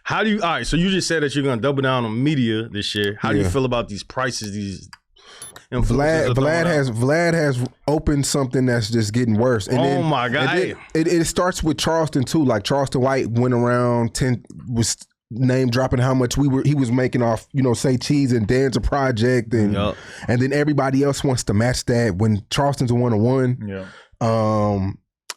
All right, so you just said that you're going to double down on media this year. How do you feel about these prices, these Vlad has opened something that's just getting worse. And my God. It starts with Charleston too. Like Charleston White went around was name dropping how much he was making off, Say Cheese and Dan's a Project and then everybody else wants to match that when Charleston's a 1-on-1. Yeah.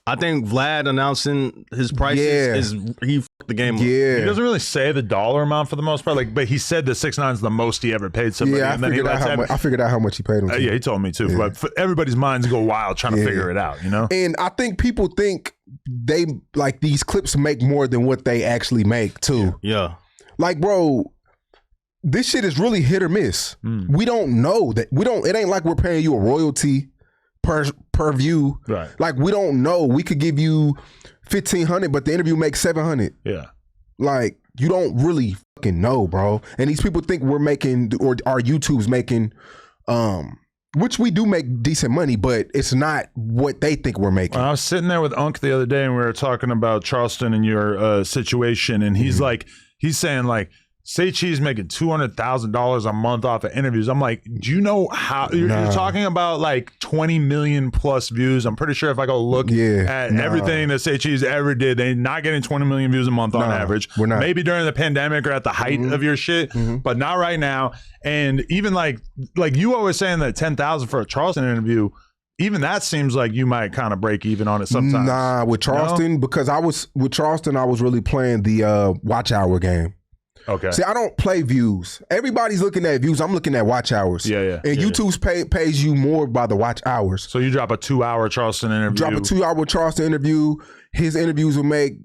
I think Vlad announcing his prices he fucked the game up. Yeah. He doesn't really say the dollar amount for the most part, but he said the 6ix9ine is the most he ever paid somebody. Yeah, I figured out how much he paid him. Yeah, he told me too. Yeah. But everybody's minds go wild trying to figure it out, And I think people think they like these clips make more than what they actually make too. Yeah. Like, bro, this shit is really hit or miss. We don't know that. It ain't like we're paying you a royalty per view. Right. Like, we don't know. We could give you $1,500, but the interview makes $700. Yeah. Like, you don't really fucking know, bro. And these people think we're making, or our YouTube's making, which we do make decent money, but it's not what they think we're making. I was sitting there with Unc the other day and we were talking about Charleston and your situation, and he's saying like, Say Cheese making $200,000 a month off of interviews. I'm like, do you know how you're talking about like 20 million plus views? I'm pretty sure if I go look at everything that Say Cheese ever did, they're not getting 20 million views a month on average. We're not. Maybe during the pandemic or at the height of your shit, but not right now. And even like you always saying that 10,000 for a Charleston interview, even that seems like you might kind of break even on it sometimes. Nah, with Charleston, because I was really playing the watch hour game. Okay. See, I don't play views. Everybody's looking at views. I'm looking at watch hours. Yeah. And YouTube's pays you more by the watch hours. So you drop a 2-hour Charleston interview. Drop a 2-hour Charleston interview. His interviews will make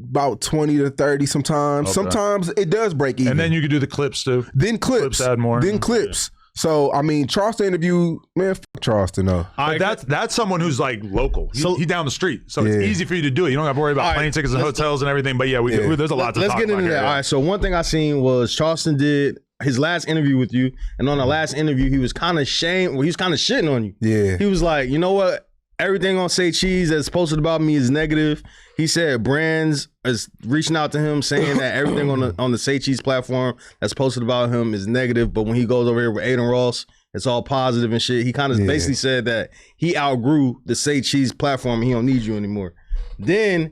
about 20 to 30 sometimes. Okay. Sometimes it does break even. And then you can do the clips too. Then clips. Add more. Then clips. So, I mean, Charleston interview, man, fuck Charleston, though. But that's someone who's like local. He's down the street. So it's easy for you to do it. You don't have to worry about plane tickets and hotels and everything. But there's a lot to talk about. Let's get into that. All right, so one thing I seen was Charleston did his last interview with you. And on the last interview, he was kind of shitting on you. Yeah. He was like, you know what? Everything on Say Cheese that's posted about me is negative. He said brands is reaching out to him saying that everything on the Say Cheese platform that's posted about him is negative. But when he goes over here with Aiden Ross, it's all positive and shit. He kind of basically said that he outgrew the Say Cheese platform and he don't need you anymore. Then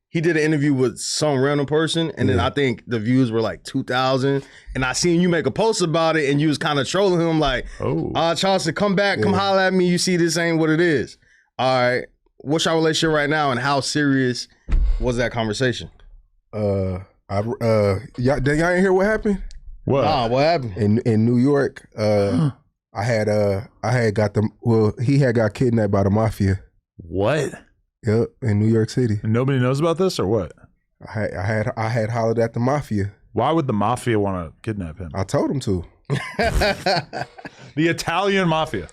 he did an interview with some random person, and then I think the views were like 2,000. And I seen you make a post about it, and you was kind of trolling him like, Charleston, come back, come holler at me. You see this ain't what it is. All right, what's your relationship right now, and how serious was that conversation? Y'all ain't hear what happened? What? Nah, what happened? In New York, he had got kidnapped by the mafia. What? Yep, in New York City. And nobody knows about this or what? I had hollered at the mafia. Why would the mafia want to kidnap him? I told him to. The Italian mafia.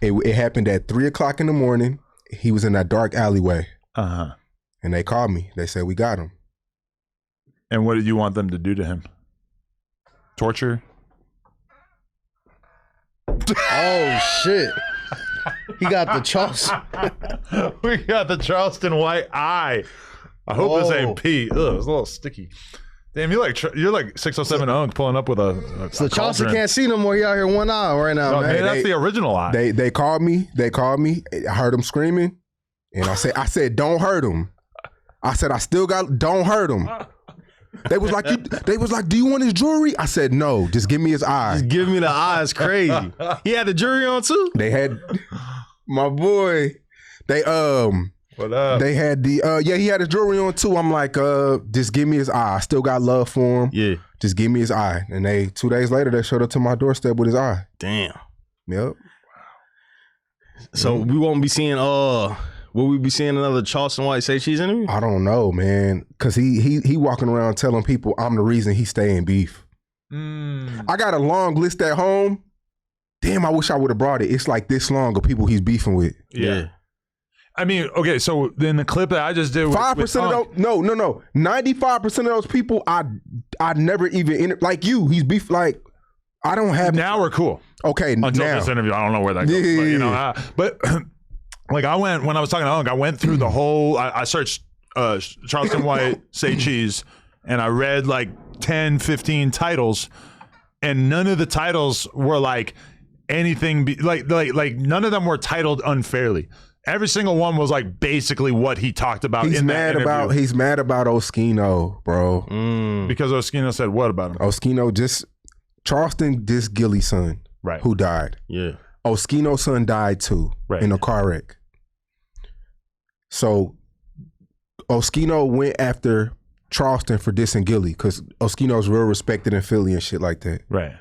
It happened at 3:00 in the morning. He was in that dark alleyway. And they called me. They said, we got him. And what did you want them to do to him? Torture? Oh, shit. He got the Charleston. We got the Charleston White eye. I hope this ain't pee. Ugh, it's a little sticky. Damn, you're like 607 Unk pulling up with a So Charleston can't see no more. He out here one eye right now, man. That's the original eye. They called me. I heard him screaming, and I said, don't hurt him. I said, don't hurt him. They was like, do you want his jewelry? I said, no, just give me his eye. Just give me the eye. It's crazy. He had the jewelry on too? They had my boy. They had the he had his jewelry on too. I'm like, just give me his eye. I still got love for him. Yeah. Just give me his eye. And 2 days later, they showed up to my doorstep with his eye. Damn. Yep. So we won't be seeing will we be seeing another Charleston White Say Cheese interview? I don't know, man. Cause he walking around telling people I'm the reason he stay in beef. I got a long list at home. Damn, I wish I would have brought it. It's like this long of people he's beefing with. Yeah. I mean, okay, so in the clip that I just did, 5% of those, no, 95% of those people, I never even like you. He's beef like I don't have. Now we're cool. Okay, until this interview, I don't know where that goes. But like when I was talking to Unk, I went through the whole. I searched Charleston White Say Cheese, and I read like 10, 15 titles, and none of the titles were like anything like none of them were titled unfairly. Every single one was like basically what he talked about. He's mad about Oskino, bro. Because Oskino said what about him? Oskino Charleston dissed Gilly's son, right? Who died? Yeah. Oskino's son died too, in a car wreck. So Oskino went after Charleston for dissing Gilly because Oskino's real respected in Philly and shit like that. Right.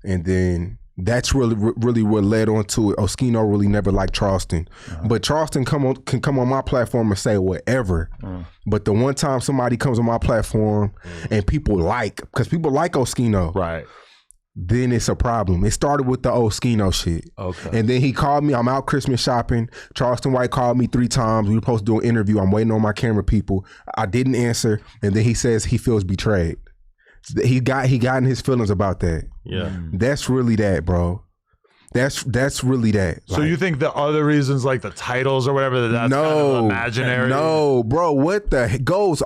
And then that's really what led on to it. Oskino really never liked Charleston. But Charleston can come on my platform and say whatever. But the one time somebody comes on my platform and people because people like Oskino. Right. Then it's a problem. It started with the Oskino shit. Okay. And then he called me. I'm out Christmas shopping. Charleston White called me 3 times. We were supposed to do an interview. I'm waiting on my camera people. I didn't answer. And then he says he feels betrayed. He got in his feelings about that. Yeah. That's really that, bro. That's really that. So you think the other reasons, like the titles or whatever, that's kind of imaginary? No, bro. What the heck goes?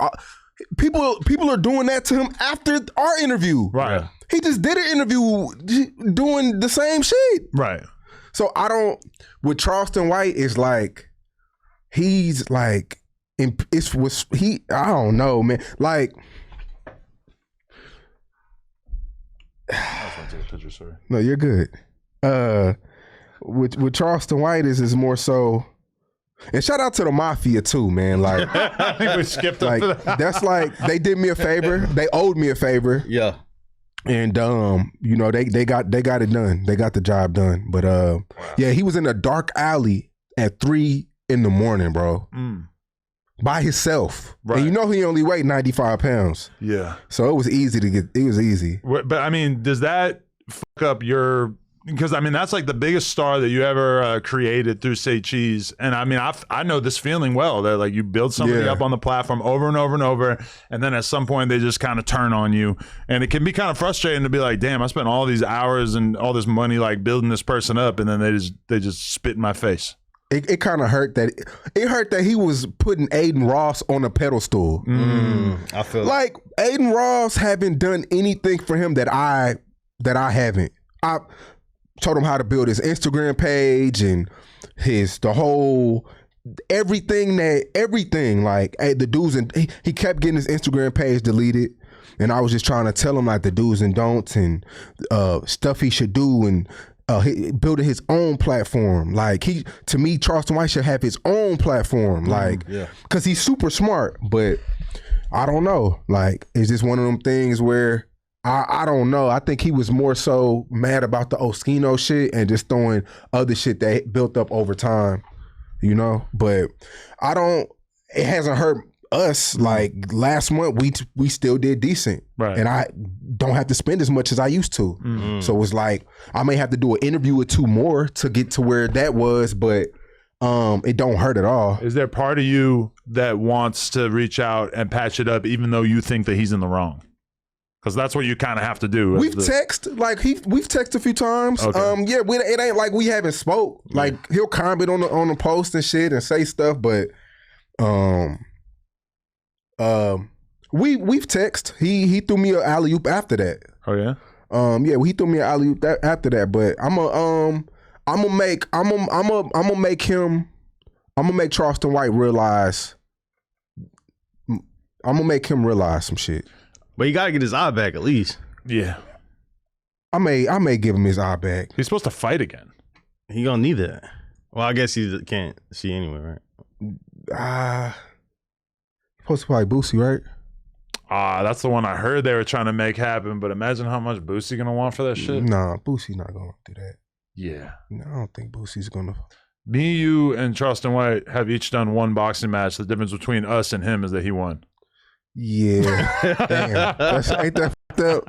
People are doing that to him after our interview. Right. He just did an interview doing the same shit. Right. So with Charleston White, it's like, he's like, I don't know, man. Like, I was going to take a picture, sorry. No, you're good. With Charleston White is more so, and shout out to the Mafia too, man. Like, I think we skipped up that. That's like, they did me a favor. They owed me a favor. Yeah. And they got it done. They got the job done. But yeah, he was in a dark alley at 3 a.m, bro. By himself. Right. And he only weighed 95 pounds. Yeah. So it was easy to get. It was easy. But I mean, does that fuck up your? Because I mean, that's like the biggest star that you ever created through Say Cheese. And I mean, I know this feeling well, that like you build somebody up on the platform over and over and over, and then at some point they just kind of turn on you, and it can be kind of frustrating to be like, damn, I spent all these hours and all this money like building this person up, and then they just spit in my face. It kind of hurt that he was putting Aiden Ross on a pedestal. I feel like Aiden Ross haven't done anything for him that I haven't. I told him how to build his Instagram page and the whole everything like the do's, and he kept getting his Instagram page deleted, and I was just trying to tell him like the do's and don'ts and stuff he should do, and building his own platform. Like to me, Charleston White should have his own platform, like, because he's super smart. But I don't know, like, it's just one of them things where I don't know. I think he was more so mad about the Oskino shit and just throwing other shit that built up over time, But it hasn't hurt us. Like last month, we still did decent, right? And I don't have to spend as much as I used to. So it's like I may have to do an interview or 2 more to get to where that was, but it don't hurt at all. Is there part of you that wants to reach out and patch it up, even though you think that he's in the wrong? Because that's what you kind of have to do. We've texted a few times. Okay. It ain't like we haven't spoke. Like he'll comment on the post and shit and say stuff, but we've texted. He threw me an alley oop after that. Oh yeah. He threw me an alley oop after that. But I'm gonna make Charleston White realize. I'm gonna make him realize some shit. But he gotta get his eye back at least. Yeah. I may give him his eye back. He's supposed to fight again. He gonna need that. Well, I guess he can't see anyway, right? Supposed to fight Boosie, right? That's the one I heard they were trying to make happen. But imagine how much Boosie gonna want for that shit. Nah, Boosie's not gonna do that. Yeah. No, I don't think Boosie's gonna. Me, you, and Charleston White have each done 1 boxing match. The difference between us and him is that he won. Yeah. Damn. Ain't that fucked up?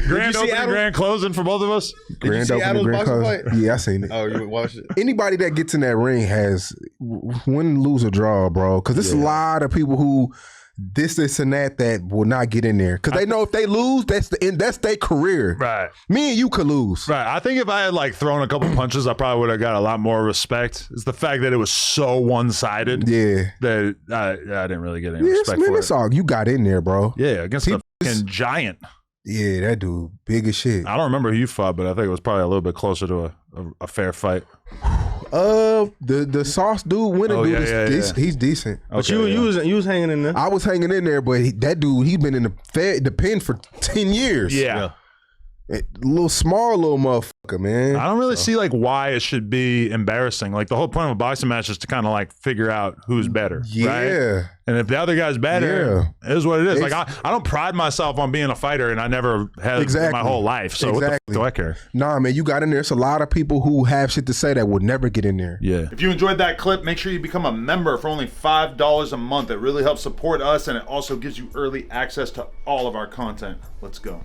Grand opening, grand closing for both of us? Grand opening, grand closing. Yeah, I seen it. Oh, you watched it? Anybody that gets in that ring has win, lose, or draw, bro. Because there's a lot of people who this and that will not get in there because they know if they lose, that's the end. That's their career. Right. Me and you could lose. Right. I think if I had like thrown a couple punches, I probably would have got a lot more respect. It's the fact that it was so one-sided. Yeah. That I didn't really get any respect for it. All, you got in there, bro. Yeah, against a fucking giant. Yeah, that dude, big as shit. I don't remember who you fought, but I think it was probably a little bit closer to a fair fight. The Sauce dude, winning dude, he's decent. But you was hanging in there. I was hanging in there, but that dude, he's been in the pen for 10 years. Yeah. Little motherfucker, man. I don't really see like why it should be embarrassing. Like the whole point of a boxing match is to kind of like figure out who's better. Yeah. Right? And if the other guy's better, it is what it is. Like I don't pride myself on being a fighter, and I never have in my whole life. So what the fuck do I care? Nah, man, you got in there. There's a lot of people who have shit to say that would never get in there. Yeah. If you enjoyed that clip, make sure you become a member for only $5 a month. It really helps support us, and it also gives you early access to all of our content. Let's go.